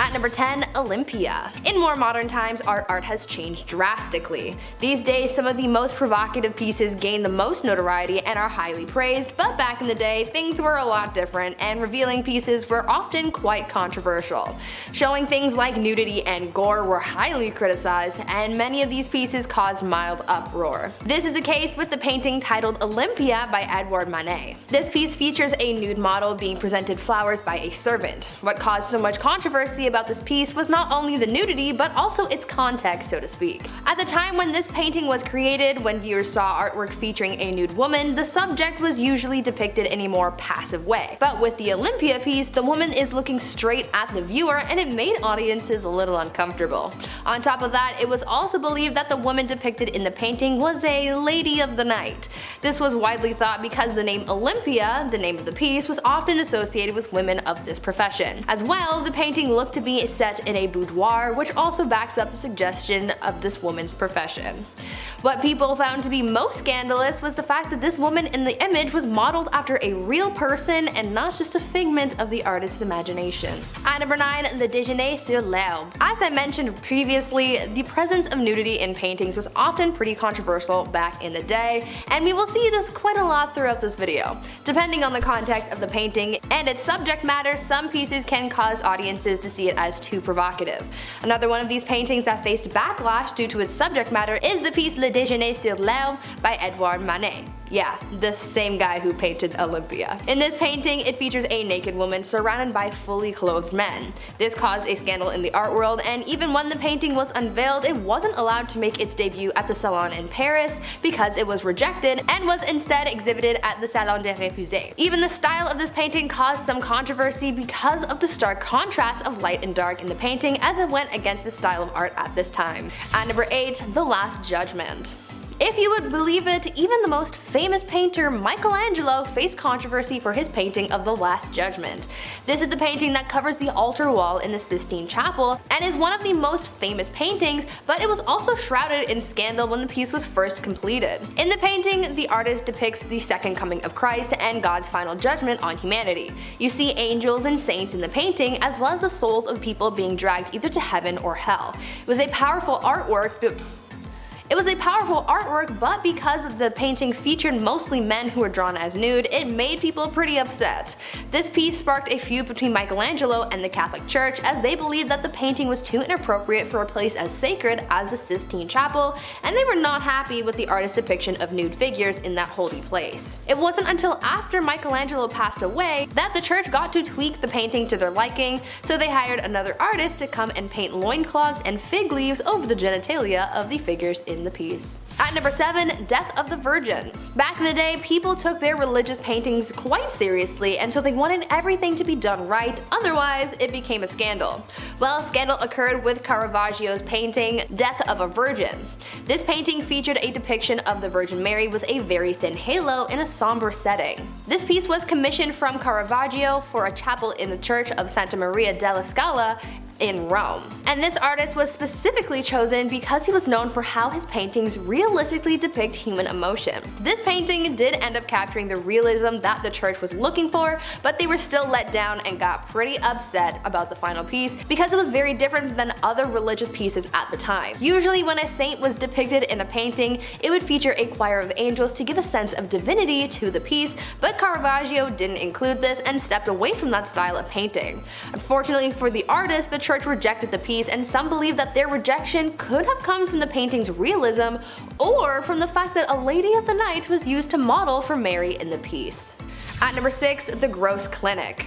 At number 10, Olympia. In more modern times, our art has changed drastically. These days, some of the most provocative pieces gain the most notoriety and are highly praised, but back in the day, things were a lot different, and revealing pieces were often quite controversial. Showing things like nudity and gore were highly criticized, and many of these pieces caused mild uproar. This is the case with the painting titled Olympia by Edouard Manet. This piece features a nude model being presented flowers by a servant. What caused so much controversy about this piece was not only the nudity, but also its context, so to speak. At the time when this painting was created, when viewers saw artwork featuring a nude woman, the subject was usually depicted in a more passive way. But with the Olympia piece, the woman is looking straight at the viewer, and it made audiences a little uncomfortable. On top of that, it was also believed that the woman depicted in the painting was a lady of the night. This was widely thought because the name Olympia, the name of the piece, was often associated with women of this profession. As well, the painting looked to be set in a boudoir, which also backs up the suggestion of this woman's profession. What people found to be most scandalous was the fact that this woman in the image was modeled after a real person and not just a figment of the artist's imagination. At number 9, Le Déjeuner sur l'herbe. As I mentioned previously, the presence of nudity in paintings was often pretty controversial back in the day, and we will see this quite a lot throughout this video. Depending on the context of the painting and its subject matter, some pieces can cause audiences to see it as too provocative. Another one of these paintings that faced backlash due to its subject matter is the piece Le Déjeuner sur l'herbe by Edouard Manet. Yeah, the same guy who painted Olympia. In this painting, it features a naked woman surrounded by fully clothed men. This caused a scandal in the art world, and even when the painting was unveiled, it wasn't allowed to make its debut at the Salon in Paris because it was rejected and was instead exhibited at the Salon des Refusés. Even the style of this painting caused some controversy because of the stark contrast of light and dark in the painting, as it went against the style of art at this time. At number 8, The Last Judgment. If you would believe it, even the most famous painter Michelangelo faced controversy for his painting of the Last Judgment. This is the painting that covers the altar wall in the Sistine Chapel and is one of the most famous paintings, but it was also shrouded in scandal when the piece was first completed. In the painting, the artist depicts the second coming of Christ and God's final judgment on humanity. You see angels and saints in the painting, as well as the souls of people being dragged either to heaven or hell. It was a powerful artwork, but because the painting featured mostly men who were drawn as nude, it made people pretty upset. This piece sparked a feud between Michelangelo and the Catholic Church, as they believed that the painting was too inappropriate for a place as sacred as the Sistine Chapel, and they were not happy with the artist's depiction of nude figures in that holy place. It wasn't until after Michelangelo passed away that the church got to tweak the painting to their liking, so they hired another artist to come and paint loincloths and fig leaves over the genitalia of the figures in the piece. At number 7, Death of the Virgin. Back in the day, people took their religious paintings quite seriously, and so they wanted everything to be done right, otherwise it became a scandal. Well, scandal occurred with Caravaggio's painting, Death of a Virgin. This painting featured a depiction of the Virgin Mary with a very thin halo in a somber setting. This piece was commissioned from Caravaggio for a chapel in the Church of Santa Maria della Scala in Rome. And this artist was specifically chosen because he was known for how his paintings realistically depict human emotion. This painting did end up capturing the realism that the church was looking for, but they were still let down and got pretty upset about the final piece because it was very different than other religious pieces at the time. Usually when a saint was depicted in a painting, it would feature a choir of angels to give a sense of divinity to the piece, but Caravaggio didn't include this and stepped away from that style of painting. Unfortunately for the artist, the church rejected the piece, and some believe that their rejection could have come from the painting's realism or from the fact that a lady of the night was used to model for Mary in the piece. At number 6, The Gross Clinic.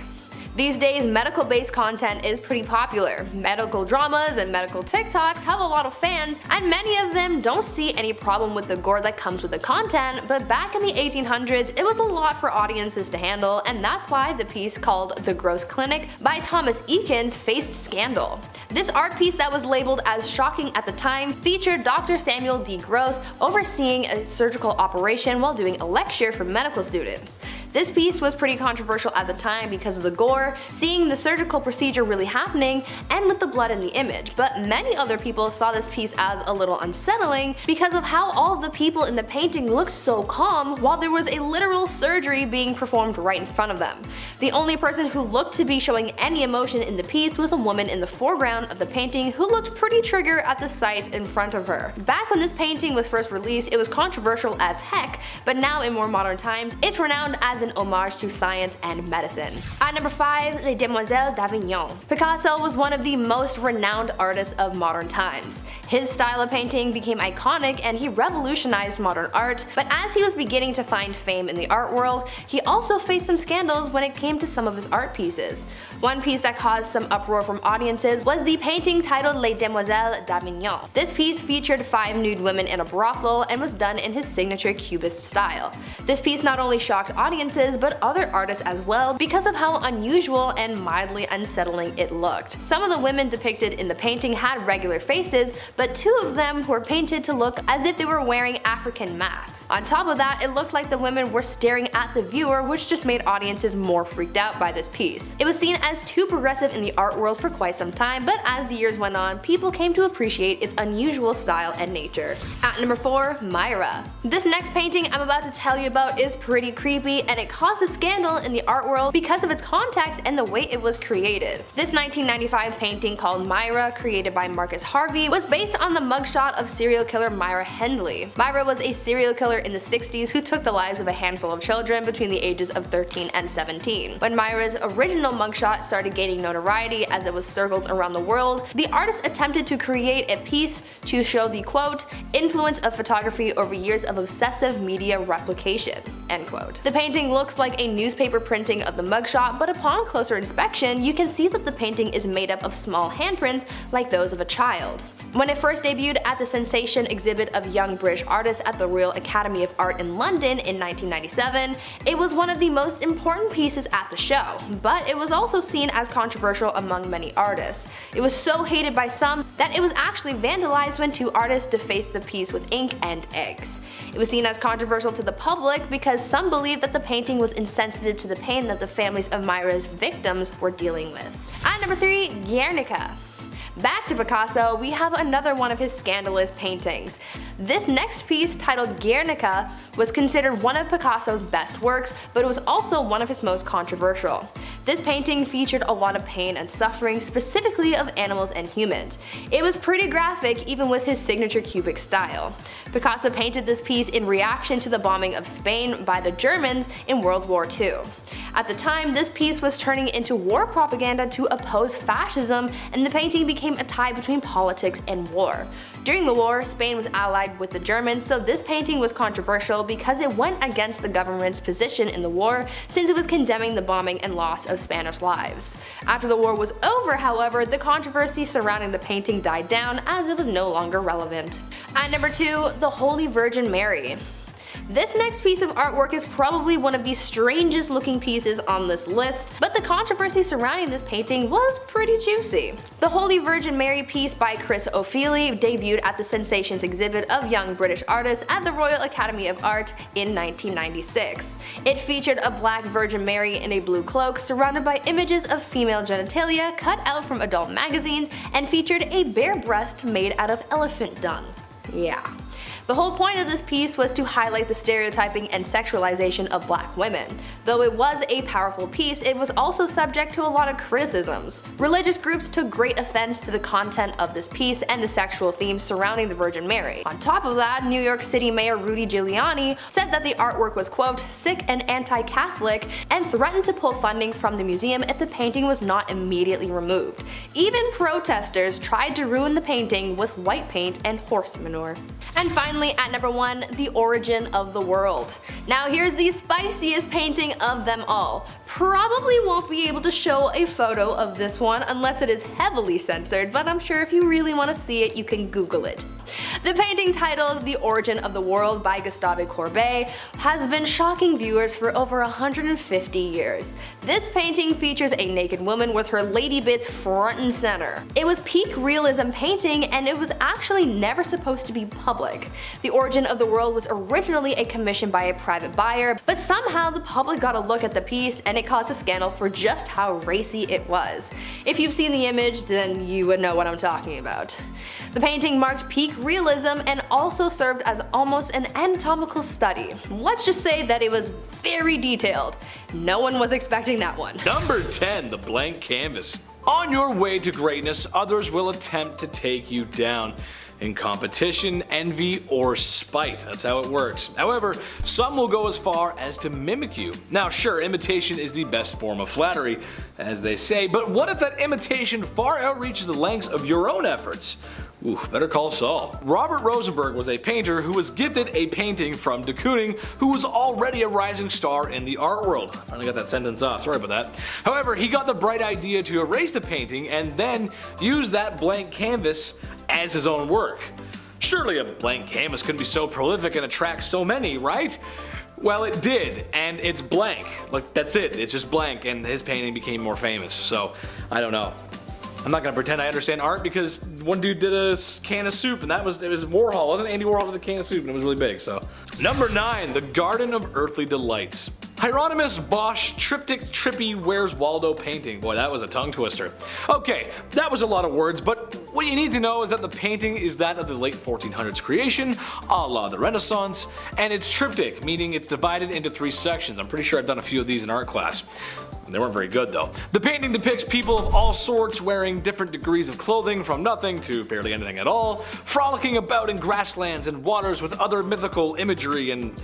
These days, medical-based content is pretty popular. Medical dramas and medical TikToks have a lot of fans, and many of them don't see any problem with the gore that comes with the content, but back in the 1800s, it was a lot for audiences to handle, and that's why the piece called The Gross Clinic by Thomas Eakins faced scandal. This art piece that was labeled as shocking at the time featured Dr. Samuel D. Gross overseeing a surgical operation while doing a lecture for medical students. This piece was pretty controversial at the time because of the gore, war, seeing the surgical procedure really happening, and with the blood in the image. But many other people saw this piece as a little unsettling because of how all of the people in the painting looked so calm while there was a literal surgery being performed right in front of them. The only person who looked to be showing any emotion in the piece was a woman in the foreground of the painting who looked pretty trigger at the sight in front of her. Back when this painting was first released, it was controversial as heck, but now in more modern times, it's renowned as an homage to science and medicine. At number 5, Les Demoiselles d'Avignon. Picasso was one of the most renowned artists of modern times. His style of painting became iconic and he revolutionized modern art, but as he was beginning to find fame in the art world, he also faced some scandals when it came to some of his art pieces. One piece that caused some uproar from audiences was the painting titled Les Demoiselles d'Avignon. This piece featured 5 nude women in a brothel and was done in his signature cubist style. This piece not only shocked audiences but other artists as well because of how unusual and mildly unsettling it looked. Some of the women depicted in the painting had regular faces, but 2 of them were painted to look as if they were wearing African masks. On top of that, it looked like the women were staring at the viewer, which just made audiences more freaked out by this piece. It was seen as too progressive in the art world for quite some time, but as the years went on, people came to appreciate its unusual style and nature. At number 4, Myra. This next painting I'm about to tell you about is pretty creepy, and it caused a scandal in the art world because of its context and the way it was created. This 1995 painting called Myra, created by Marcus Harvey, was based on the mugshot of serial killer Myra Hindley. Myra was a serial killer in the 60s who took the lives of a handful of children between the ages of 13 and 17. When Myra's original mugshot started gaining notoriety as it was circled around the world, the artist attempted to create a piece to show the quote, influence of photography over years of obsessive media replication, end quote. The painting looks like a newspaper printing of the mugshot, but upon closer inspection, you can see that the painting is made up of small handprints like those of a child. When it first debuted at the Sensation exhibit of young British artists at the Royal Academy of Art in London in 1997, it was one of the most important pieces at the show, but it was also seen as controversial among many artists. It was so hated by some that it was actually vandalized when 2 artists defaced the piece with ink and eggs. It was seen as controversial to the public because some believed that the painting was insensitive to the pain that the families of Myra's victims were dealing with. At number 3, Guernica. Back to Picasso, we have another one of his scandalous paintings. This next piece, titled Guernica, was considered one of Picasso's best works, but it was also one of his most controversial. This painting featured a lot of pain and suffering, specifically of animals and humans. It was pretty graphic, even with his signature cubic style. Picasso painted this piece in reaction to the bombing of Spain by the Germans in World War II. At the time, this piece was turning into war propaganda to oppose fascism, and the painting became a tie between politics and war. During the war, Spain was allied with the Germans, so this painting was controversial because it went against the government's position in the war, since it was condemning the bombing and loss of Spanish lives. After the war was over, however, the controversy surrounding the painting died down as it was no longer relevant. At number 2, the Holy Virgin Mary. This next piece of artwork is probably one of the strangest looking pieces on this list, but the controversy surrounding this painting was pretty juicy. The Holy Virgin Mary piece by Chris O'Feely debuted at the Sensations exhibit of young British artists at the Royal Academy of Art in 1996. It featured a black Virgin Mary in a blue cloak surrounded by images of female genitalia cut out from adult magazines and featured a bare breast made out of elephant dung. Yeah. The whole point of this piece was to highlight the stereotyping and sexualization of black women. Though it was a powerful piece, it was also subject to a lot of criticisms. Religious groups took great offense to the content of this piece and the sexual themes surrounding the Virgin Mary. On top of that, New York City Mayor Rudy Giuliani said that the artwork was quote, sick and anti-Catholic, and threatened to pull funding from the museum if the painting was not immediately removed. Even protesters tried to ruin the painting with white paint and horse manure. And finally, at number 1, The Origin of the World. Now here's the spiciest painting of them all. Probably won't be able to show a photo of this one unless it is heavily censored, but I'm sure if you really want to see it, you can Google it. The painting titled The Origin of the World by Gustave Courbet has been shocking viewers for over 150 years. This painting features a naked woman with her lady bits front and center. It was peak realism painting, and it was actually never supposed to be public. The Origin of the World was originally a commission by a private buyer, but somehow the public got a look at the piece and it it caused a scandal for just how racy it was. If you've seen the image, then you would know what I'm talking about. The painting marked peak realism and also served as almost an anatomical study. Let's just say that it was very detailed. No one was expecting that one. Number 10. The blank canvas. On your way to greatness, others will attempt to take you down. In competition, envy, or spite. That's how it works. However, some will go as far as to mimic you. Now sure, imitation is the best form of flattery, as they say, but what if that imitation far outreaches the lengths of your own efforts? Ooh, better call Saul. Robert Rosenberg was a painter who was gifted a painting from de Kooning, who was already a rising star in the art world. I finally got that sentence off, sorry about that. However, he got the bright idea to erase the painting and then use that blank canvas as his own work. Surely a blank canvas couldn't be so prolific and attract so many, right? Well, it did, and it's blank. Like, that's it, it's just blank, and his painting became more famous, so I don't know. I'm not gonna pretend I understand art because one dude did a can of soup and it was Warhol, wasn't it? Andy Warhol did a can of soup and it was really big, so. Number 9, the Garden of Earthly Delights. Hieronymus Bosch Triptych Trippy Where's Waldo painting. Boy, that was a tongue twister. Okay, that was a lot of words, but what you need to know is that the painting is that of the late 1400s creation, a la the Renaissance, and it's triptych, meaning it's divided into 3 sections. I'm pretty sure I've done a few of these in art class. They weren't very good though. The painting depicts people of all sorts wearing different degrees of clothing from nothing to barely anything at all, frolicking about in grasslands and waters with other mythical imagery and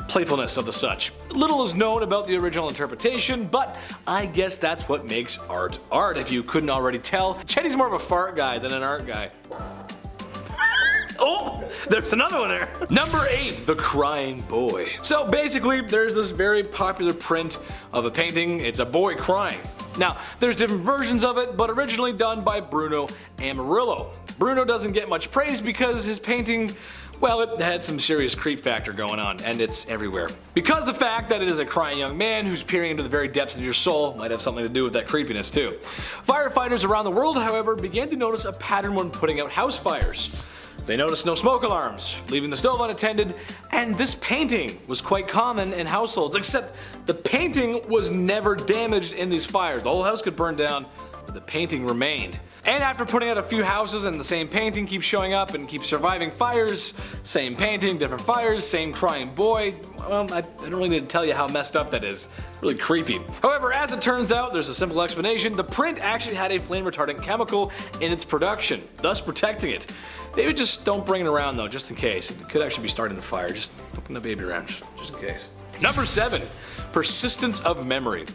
playfulness of the such. Little is known about the original interpretation, but I guess that's what makes art art, if you couldn't already tell. Chetty's more of a fart guy than an art guy. Oh, there's another one there. Number 8, the Crying Boy. So basically, there's this very popular print of a painting. It's a boy crying. Now, there's different versions of it, but originally done by Bruno Amarillo. Bruno doesn't get much praise because his painting, well, it had some serious creep factor going on, and it's everywhere. Because the fact that it is a crying young man who's peering into the very depths of your soul might have something to do with that creepiness too. Firefighters around the world, however, began to notice a pattern when putting out house fires. They noticed no smoke alarms, leaving the stove unattended, and this painting was quite common in households, except the painting was never damaged in these fires. The whole house could burn down, but the painting remained. And after putting out a few houses and the same painting keeps showing up and keeps surviving fires, same painting, different fires, same crying boy, well, I don't really need to tell you how messed up that is. Really creepy. However, as it turns out, there's a simple explanation. The print actually had a flame retardant chemical in its production, thus protecting it. Maybe just don't bring it around though, just in case. It could actually be starting the fire. Just don't bring the baby around, just in case. Number 7, Persistence of Memory.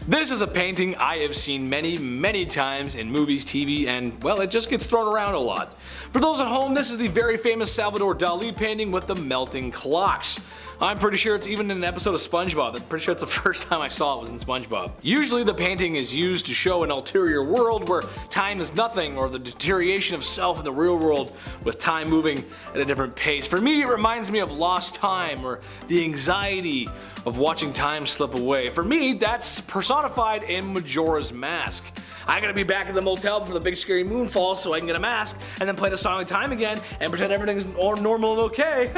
This is a painting I have seen many times in movies, TV, and well, it just gets thrown around a lot. For those at home, this is the very famous Salvador Dali painting with the melting clocks. I'm pretty sure it's even in an episode of SpongeBob. I'm pretty sure it's the first time I saw it was in SpongeBob. Usually the painting is used to show an ulterior world where time is nothing, or the deterioration of self in the real world with time moving at a different pace. For me, it reminds me of lost time or the anxiety of watching time slip away. For me, that's personified in Majora's Mask. I gotta be back at the motel before the big scary moon falls so I can get a mask and then play the song of time again and pretend everything's normal and okay.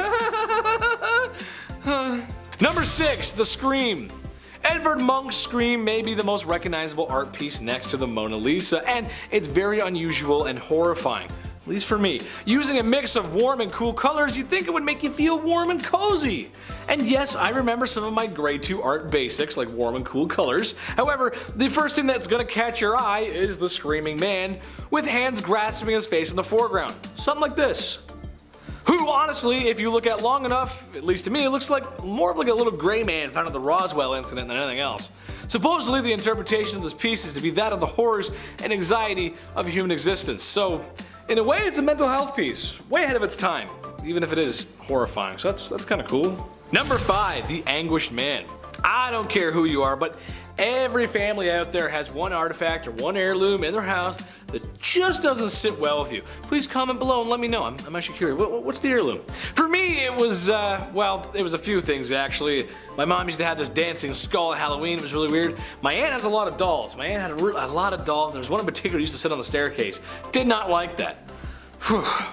Number 6, The Scream. Edvard Munch's Scream may be the most recognizable art piece next to the Mona Lisa, and it's very unusual and horrifying. At least for me. Using a mix of warm and cool colors, you'd think it would make you feel warm and cozy. And yes, I remember some of my grade 2 art basics like warm and cool colors. However, the first thing that's gonna catch your eye is the screaming man with hands grasping his face in the foreground. Something like this. Who honestly, if you look at long enough, at least to me, it looks like more of like a little gray man found at the Roswell incident than anything else. Supposedly the interpretation of this piece is to be that of the horrors and anxiety of human existence. So in a way it's a mental health piece, way ahead of its time, even if it is horrifying, so that's kinda cool. Number 5, The Anguished Man. I don't care who you are, but every family out there has one artifact or one heirloom in their house that just doesn't sit well with you. Please comment below and let me know. I'm actually curious. What's the heirloom? For me, it was, well, it was a few things actually. My mom used to have this dancing skull at Halloween. It was really weird. My aunt has a lot of dolls. My aunt had a lot of dolls. There was one in particular that used to sit on the staircase. Did not like that.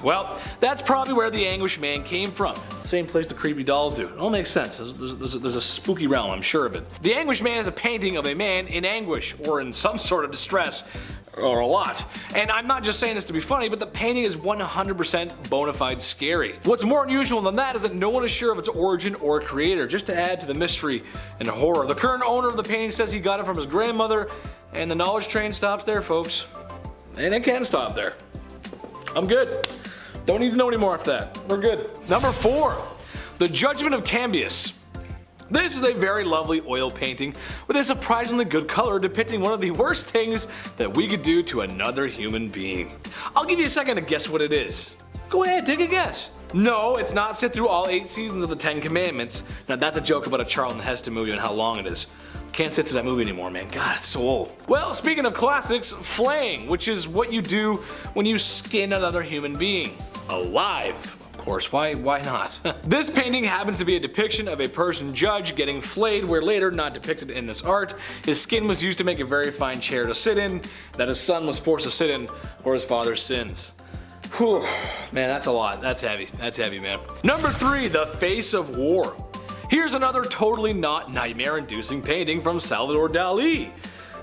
Well, that's probably where the Anguish Man came from. Same place the creepy dolls do. It all makes sense. There's a spooky realm, I'm sure of it. The Anguish Man is a painting of a man in anguish or in some sort of distress. Or a lot. And I'm not just saying this to be funny, but the painting is 100% bona fide scary. What's more unusual than that is that no one is sure of its origin or creator, just to add to the mystery and horror. The current owner of the painting says he got it from his grandmother, and the knowledge train stops there, folks. And it can stop there. I'm good. Don't need to know anymore after that. We're good. Number 4. The Judgment of Cambius. This is a very lovely oil painting with a surprisingly good color depicting one of the worst things that we could do to another human being. I'll give you a second to guess what it is. Go ahead, take a guess. No, it's not sit through all 8 seasons of the 10 Commandments. Now that's a joke about a Charlton Heston movie and how long it is. Can't sit through that movie anymore, man. God, it's so old. Well, speaking of classics, flaying, which is what you do when you skin another human being. Alive. Of course, why not? This painting happens to be a depiction of a Persian judge getting flayed, where later, not depicted in this art, his skin was used to make a very fine chair to sit in that his son was forced to sit in for his father's sins. Whew, man, that's a lot. That's heavy. That's heavy, man. Number 3, the Face of War. Here's another totally not nightmare-inducing painting from Salvador Dali.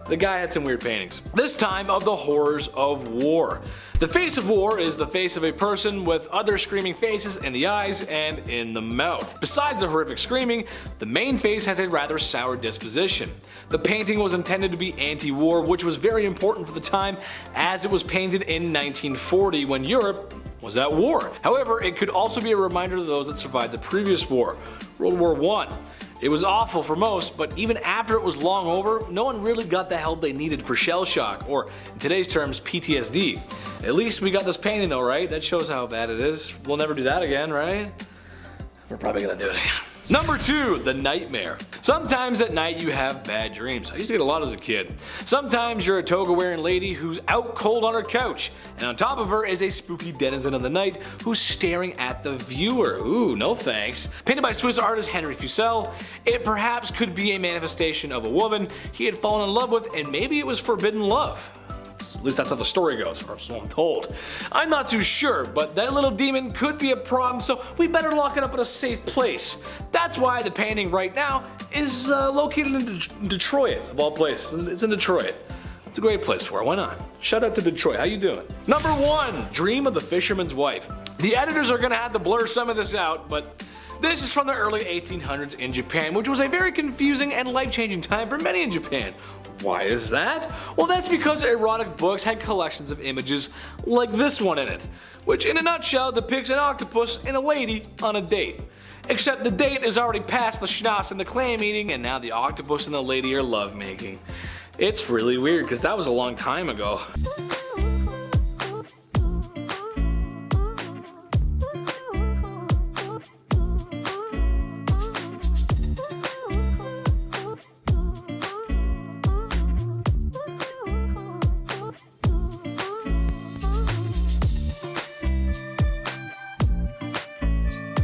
The guy had some weird paintings. This time of the horrors of war. The face of war is the face of a person with other screaming faces in the eyes and in the mouth. Besides the horrific screaming, the main face has a rather sour disposition. The painting was intended to be anti-war, which was very important for the time as it was painted in 1940 when Europe was at war. However, it could also be a reminder to those that survived the previous war, World War I. It was awful for most, but even after it was long over, no one really got the help they needed for shell shock, or in today's terms, PTSD. At least we got this painting though, right? That shows how bad it is. We'll never do that again, right? We're probably gonna do it again. Number 2, the nightmare. Sometimes at night you have bad dreams. I used to get a lot as a kid. Sometimes you're a toga wearing lady who's out cold on her couch, and on top of her is a spooky denizen of the night who's staring at the viewer. Ooh, no thanks. Painted by Swiss artist Henry Fussell, it perhaps could be a manifestation of a woman he had fallen in love with, and maybe it was forbidden love. At least that's how the story goes, or so I'm told. I'm not too sure, but that little demon could be a problem, so we better lock it up in a safe place. That's why the painting right now is located in Detroit, of all places. It's in Detroit. It's a great place for it, why not? Shout out to Detroit, how you doing? Number 1, Dream of the Fisherman's Wife. The editors are gonna have to blur some of this out, but this is from the early 1800s in Japan, which was a very confusing and life-changing time for many in Japan. Why is that? Well, that's because erotic books had collections of images like this one in it, which in a nutshell depicts an octopus and a lady on a date. Except the date is already past the schnapps and the clam eating, and now the octopus and the lady are lovemaking. It's really weird because that was a long time ago.